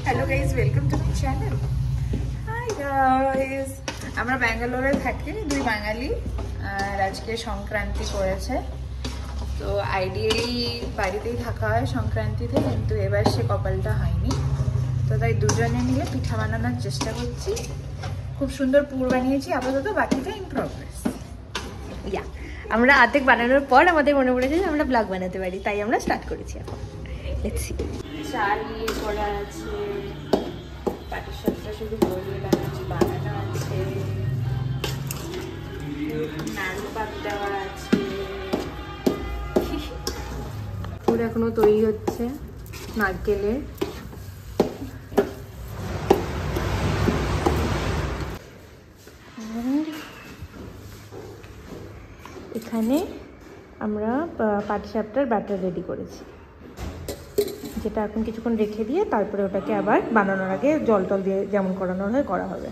Hello guys, welcome to my channel. Hi guys. আমরা ব্যাঙ্গালোরে থাকি, দুই বাঙালি, আর আজকে সংক্রান্তি করেছে। তো আইডিয়ালি বাড়িতেই থাকা হয় সংক্রান্তিতে, কিন্তু এবার সে কপালটা হয়নি। তো তাই দুজনে মিলে পিঠা বানানোর চেষ্টা করছি। খুব সুন্দর পুর বানিয়েছি, আপাতত বাকিটা ইন প্রগ্রেস। ইয়া, আমরা আর্ধেক বানানোর পর আমাদের মনে পড়েছে যে আমরা ব্লগ বানাতে পারি, তাই আমরা স্টার্ট করেছি। এখন লেটস সি। চাল ইয়ে করা আছে, পাটিসাপটা শুধু গলিয়ে বানানো আছে, নাড়ু পাক দেওয়া আছে। পুরো এখনো তৈরি হচ্ছে নারকেলের। এখানে আমরা পাটিসাপটার ব্যাটার রেডি করেছি, যেটা এখন কিছুক্ষণ রেখে দিয়ে তারপরে ওটাকে আবার বানানোর আগে জল টল দিয়ে যেমন করানোর হয় করা হবে।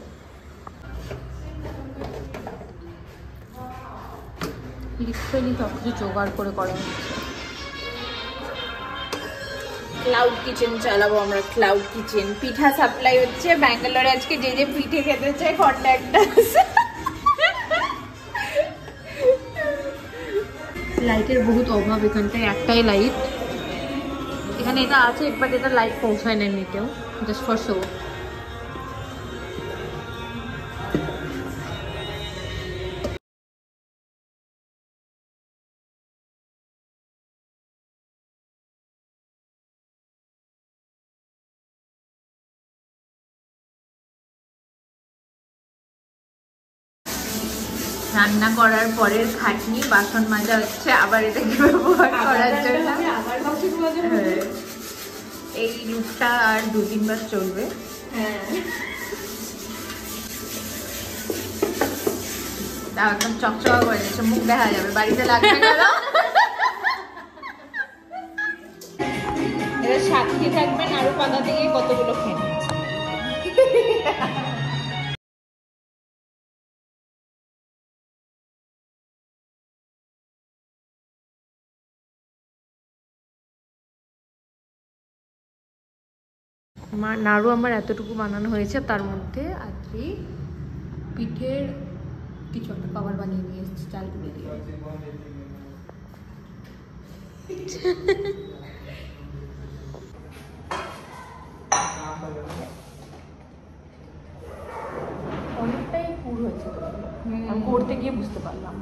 লিটারালি সব কিছু জোগাড় করে করা হচ্ছে। ক্লাউড কিচেন চালাবো আমরা, ক্লাউড কিচেন। পিঠা সাপ্লাই হচ্ছে ব্যাঙ্গালোরে। আজকে যে যে পিঠে খেতে চায় কন্ট্যাক্ট আছে। লাইটের বহুত অভাব এখানটায়, একটাই লাইট এখানে, এটা আছে বাট এটা লাইট পৌঁছায় না এমনিতেও, জাস্ট ফর শো। রান্না করার পরের খাটনি বাসন মাজা হচ্ছে, আবার এটাকে ব্যবহার করার জন্য। এই লুকটা আর 2-3 বার চলবে। তাও একদম চকচকা করে দিচ্ছে, মুখ দেখা যাবে, বাড়িতে লাগবে না। এটা সাক্ষী থাকবেন আরো পাতা দিয়ে কতগুলো খেয়ে নিচ্ছে। নাড়ু আমার এতটুকু বানানো হয়েছে, তার মধ্যে আজকে পিঠের কিছু একটা কভার বানিয়ে নিয়ে এসেছি চাল গুঁড়ো দিয়ে। অনেকটাই পুর হয়েছে, আমি করতে গিয়ে বুঝতে পারলাম।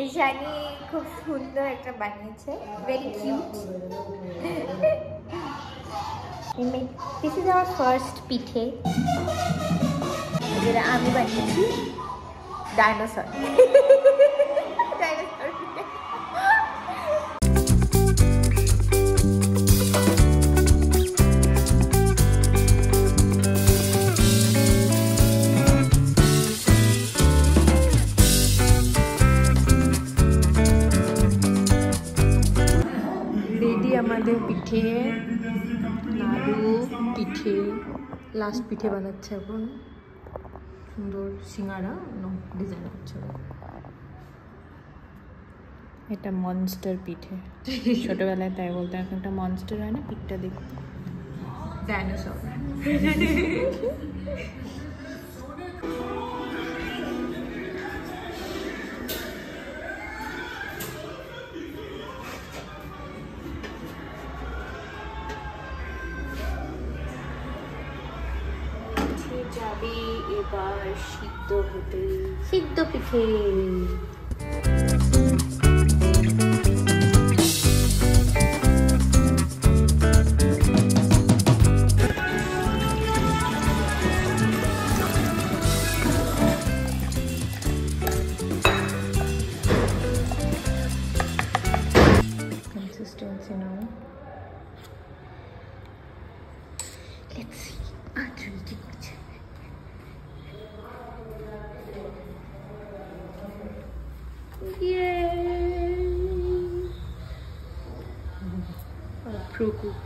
ঈশানী খুব সুন্দর একটা বানিয়েছে, very cute. This is our first পিঠে, যেটা আমি বানিয়েছি। ডাইনোসর। আমাদের পিঠে, নাড়ু, পিঠে, লাস্ট পিঠে বানাচ্ছে এখন। সুন্দর সিঙ্গারা ডিজাইন হচ্ছে। এটা মনস্টার পিঠে, ছোটবেলায় তাই বলতো, এখন একটা মনস্টার হয় না পিঠটা দেখতে। ডাইনোসর। যাবে এবার সিদ্ধ হতে, সিদ্ধ পিঠে। Consistency now. Let's see. Yay! Pro cook.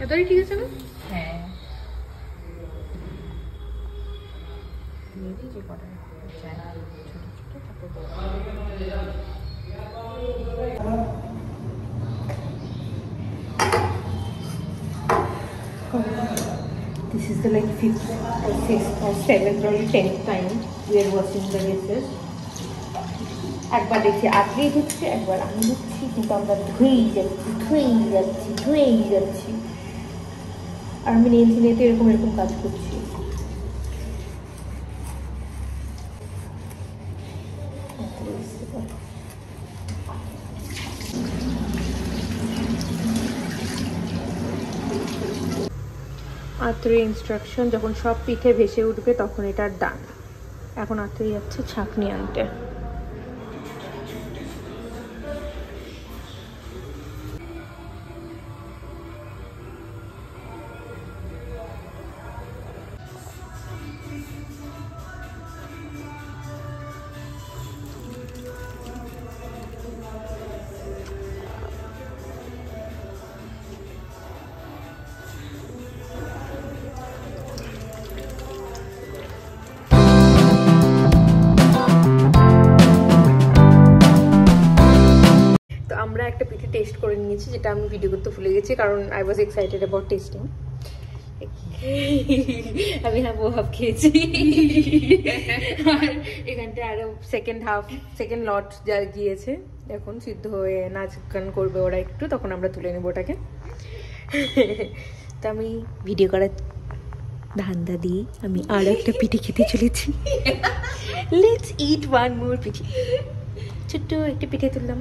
এতটাই ঠিক আছে না? হ্যাঁ, দিয়ে দিই যে কটা চাই ছোট ছোট তারপর This is the like 5th or 6th or 7th or 10th time we are watching the races. একবার দেখছি আজকেই হচ্ছে, একবার আমি হচ্ছি, কিন্তু আমরা ধুয়েই যাচ্ছি। আর আমি নেলসিনেতে এরকম কাজ করছি। আত্রের ইনস্ট্রাকশন, যখন সব পিঠে ভেসে উঠবে তখন এটার ডান। এখন আত্রে যাচ্ছে ছাঁকনি আনতে। আমরা একটা পিঠে টেস্ট করে নিয়েছি, যেটা আমি ভিডিও করতে ভুলে গেছি, কারণ I was excited about testing. আমি হাফ খেয়েছি, আর এখানটা আরো সেকেন্ড লট যা গিয়েছে, এখন সিদ্ধ হয়ে নাচ গান করবে ওরা একটু, তখন আমরা তুলে নেবো ওটাকে। তো আমি ভিডিও করার ধান্দা দিয়ে আমি আর একটা পিঠে খেতে চলেছি। লেটস ইট ওয়ান মোর পিঠে। ছোট্ট একটা পিঠে তুললাম,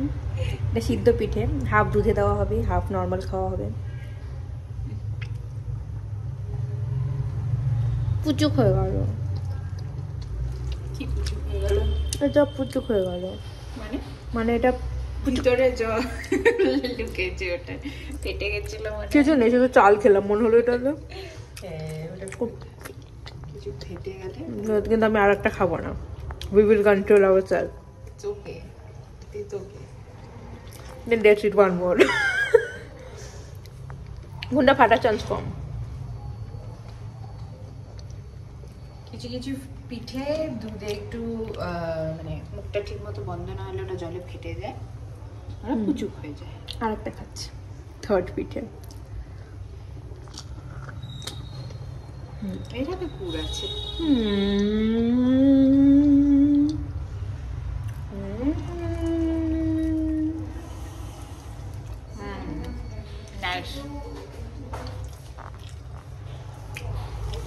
এটা সিদ্ধ পিঠে, হাফ দুধে দেওয়া হবে, হাফ নর্মাল খাওয়া হবে। পুচুক হয়ে গেল, কি পুচুক হয়ে গেল? এটা পুচুক হয়ে গেল, মানে এটা ভিতরে লুকেছে, ওটা ফেটে গেছিল। কিছু নেই, শুধু চাল খেলাম মনে হলো এটা হলো। কিছু ফেটে গেলে কিন্তু আমি আর একটা খাবো না। We will control our self. Okay, it's okay. Then let's eat one more. Munda ফাটার চান্স কম। কিছু কিছু পিঠে দুধে একটু মানে মুখটা ঠিক মতো বন্ধ না হলে ওটা জলে ফেটে যায়, আর পুচুক হয়ে যায়। আর একটা খাচ্ছি, থার্ড পিঠে। এটাতে পুর আছে।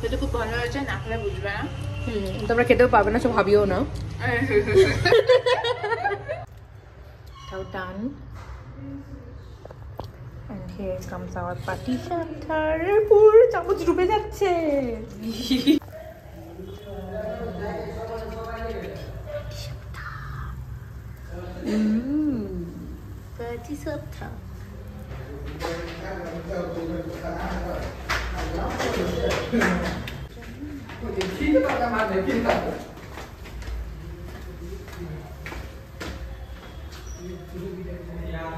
খেতে খুব ভালো হয়েছে, না খেলে বুঝবে না। তোমরা খেতেও পাবে না, সব ভাবিও না। তাও ডান। And here comes our পাটিসাপটার পুর, চামচ ডুবে যাচ্ছে। পাটিসাপটা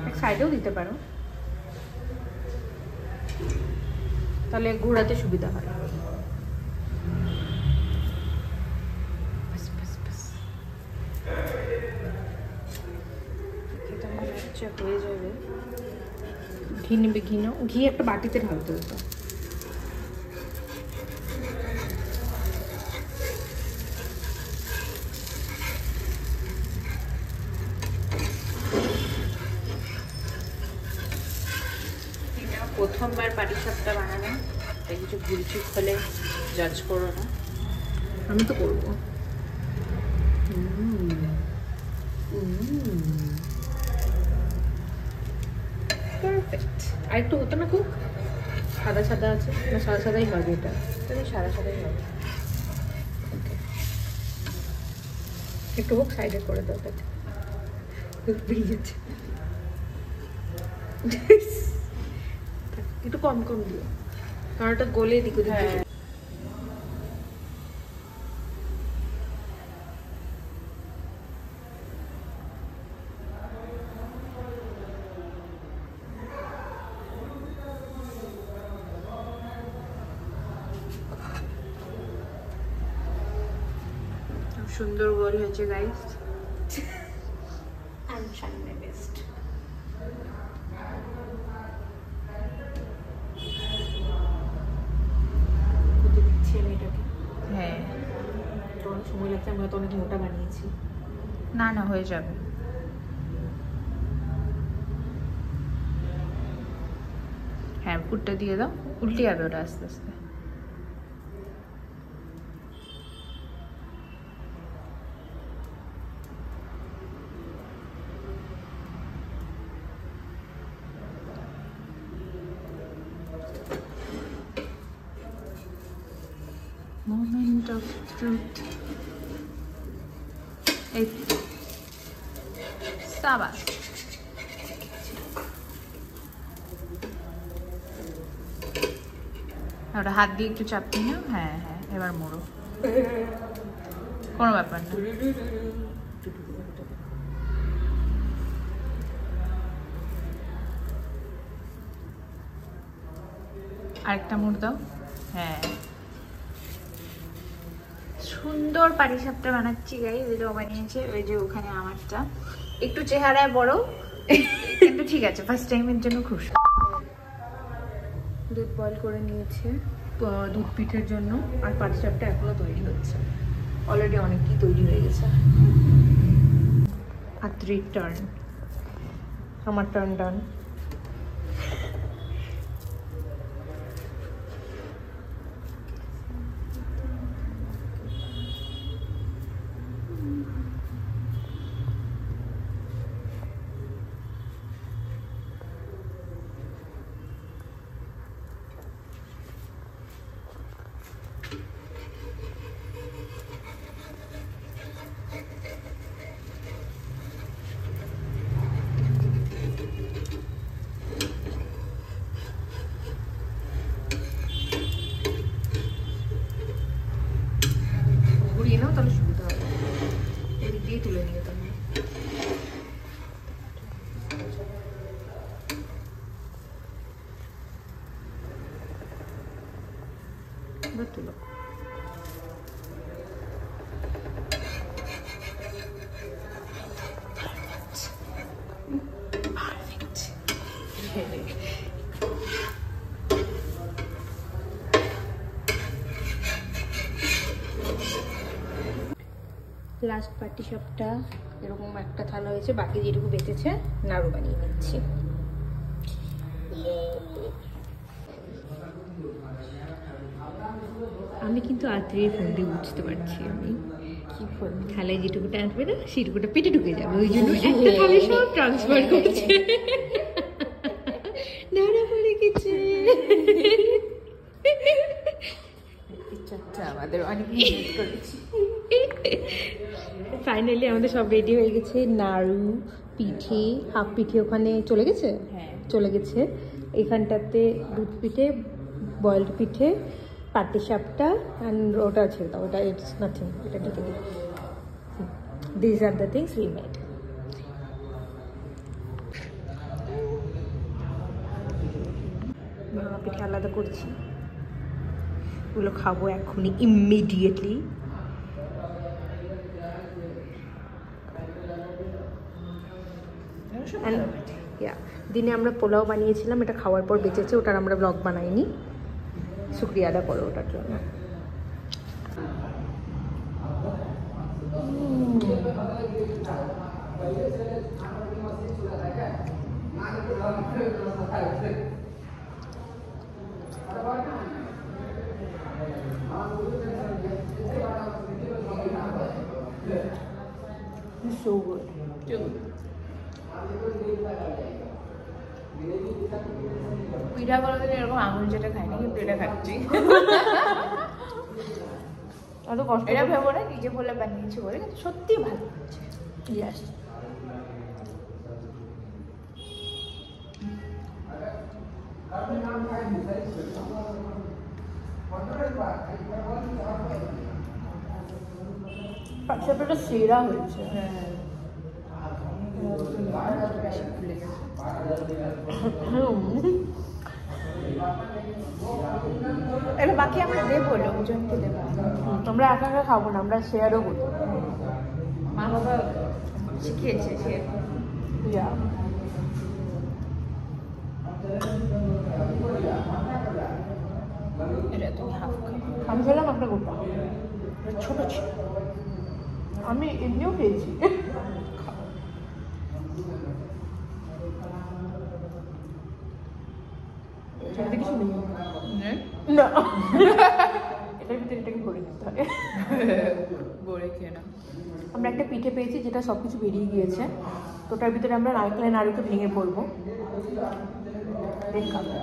এক সাইডেও দিতে পারো, তাহলে ঘোরাতে সুবিধা হয়। চকচক হয়ে যাবে। ঘি নেবে, ঘি নাও, ঘি একটা বাটিতে ঢালতে হতো। প্রথমবার পাটিসাপটা বানানো, তাই কিছু ভুলচুক হলে জাজ করো না। আমি তো করবো। পারফেক্ট। আর একটু হতো না খুব সাদা সাদা আছে না? সাদা সাদাই হবে এটা। তুমি সাদা সাদাই হবে। একটু হোক, সাইডে করে দাও তাকে, বেরিয়ে যাচ্ছে। একটু কম কম দিও, কারণ ওটা গলে দিক ওদিক দিয়ে। সুন্দর গোল হয়েছে guys. I'm trying my best. কত দিচ্ছি আমি এটাকে? হ্যাঁ, তো অনেক সময় লাগছে, আমরা তো অনেক মোটা বানিয়েছি। না না হয়ে যাবে। হ্যাঁ, পুরটা দিয়ে দাও, উল্টে যাবে ওটা আস্তে আস্তে। Moment of truth. এই সাবাস। ওটা হাত দিয়ে একটু চাপ নিও। হ্যাঁ হ্যাঁ, এবার মোড়ো, কোনো ব্যাপার না। আরেকটা মোড় দাও। হ্যাঁ, সুন্দর পাটিসাপটা বানাচ্ছি গাইস। এটাও বানিয়েছে ওই যে ওখানে আমারটা একটু চেহারায় বড়, কিন্তু ঠিক আছে, ফার্স্ট টাইমের জন্য খুব। দুধ বয়েল করে নিয়েছে দুধ পিঠের জন্য, আর পাটিসাপটা এখনো তৈরি হচ্ছে। অলরেডি অনেকই তৈরি হয়ে গেছে। আত্রির টার্ন, আমার টার্ন ডান। ঘুরিয়ে নাও, তাহলে সুবিধা হবে। এদিক দিয়ে তুলে নিয়ে তাহলে এবার তুলো। লাস্ট পাটিসাপটা এরকম একটা থালা হয়েছে, বাকি যেটুকু বেঁচেছে নাড়ু বানিয়ে নিচ্ছি। আমি কিন্তু আত্রের ফোন দিয়ে বুঝতে পারছি আমি কি ফোন থালায় যেটুকু টানবে না সেটুকুটা পেটে ঢুকে যাবে, ওই জন্য একটা থালে সব ট্রান্সফার করছে। নাড়া পড়ে গেছে। আমাদের অনেক করেছি। ফাইনালি আমাদের সব রেডি হয়ে গেছে। নাড়ু, পিঠে, হাফ পিঠে ওখানে চলে গেছে। হ্যাঁ, চলে গেছে। এখানটাতে দুধ পিঠে, বয়েলড পিঠে, পাটিসাপটা অ্যান্ড ওটা ছেড়ে দাও, ওটা ইটস নাথিং, এটা ঢেকে দিই। This are the things we made. ভাঙা পিঠে আলাদা করছি, ওগুলো খাবো এখনই ইমিডিয়েটলি। সব দিনে আমরা পোলাও বানিয়েছিলাম, এটা খাওয়ার পর বেঁচেছে, ওটার আমরা ব্লগ বানাইনি। শুক্রিয়া আদা করো ওটার জন্য। So good. পিঠা বলতে এরকম আঙুল যেটা খাইনি, কিন্তু এটা খাচ্ছি। এত কষ্ট এটা ভেবো না নিজে বলে বানিয়েছি বলে, কিন্তু সত্যি ভালো হচ্ছে। ইয়াস। পাটসাপটা সেরা হয়েছে। এটা বাকি আমরা দেবো, লোকজনকে দেবো। আমরা একা একা খাবো না, আমরা শেয়ারও করবো। মা বাবা শিখিয়েছে সে। এটা তুমি হাফ খাও। আমি খেলাম একটা গোটা, ছোট ছিল, আমি এমনিও খেয়েছি। সেটাতে কিছু নেই না, এটার ভিতরে এটাকে ভরে দিতে হয়। গড়ে খেয়ে না। আমরা একটা পিঠে পেয়েছি যেটা সব কিছু বেরিয়ে গিয়েছে, তো ওটার ভিতরে আমরা নারকেল ভেঙে পড়বো, খাবো।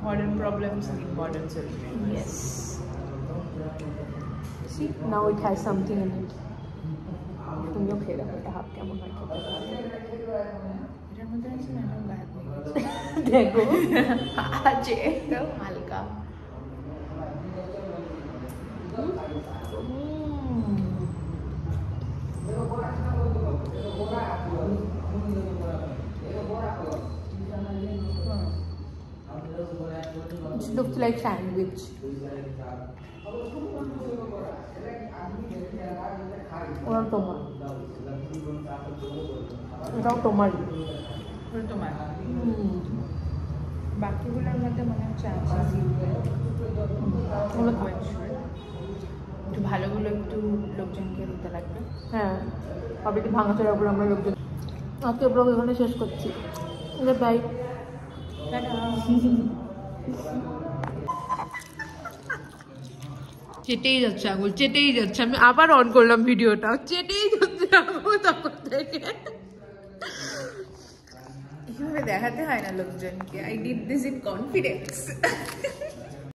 Modern problems need modern solutions. Yes. See, now it has something in it. তুমিও খেয়ে দেখো এটা হাফ কেমন হয় খেতে। এটার মধ্যে আছে না গায়ে দেখো আছে একদম হালকা। It looks like sandwich. ওরা তোমার, এটাও তোমারই। তোমার বাকিগুলোর মধ্যে মনে হচ্ছে আছে একটু ভালোগুলো একটু লোকজনকে দিতে লাগবে। হ্যাঁ, পাবলিক ভাঙাচোরা করে আমরা লোকজন। আজকে ব্লগ এখানে শেষ করছি। বাই। চেটেই যাচ্ছে আঙুল, চেটেই যাচ্ছে। আমি আবার অন করলাম ভিডিওটা, চেটেই যাচ্ছে আঙুল তখন থেকে। এইভাবে দেখাতে হয় না লোকজনকে, I did this in confidence.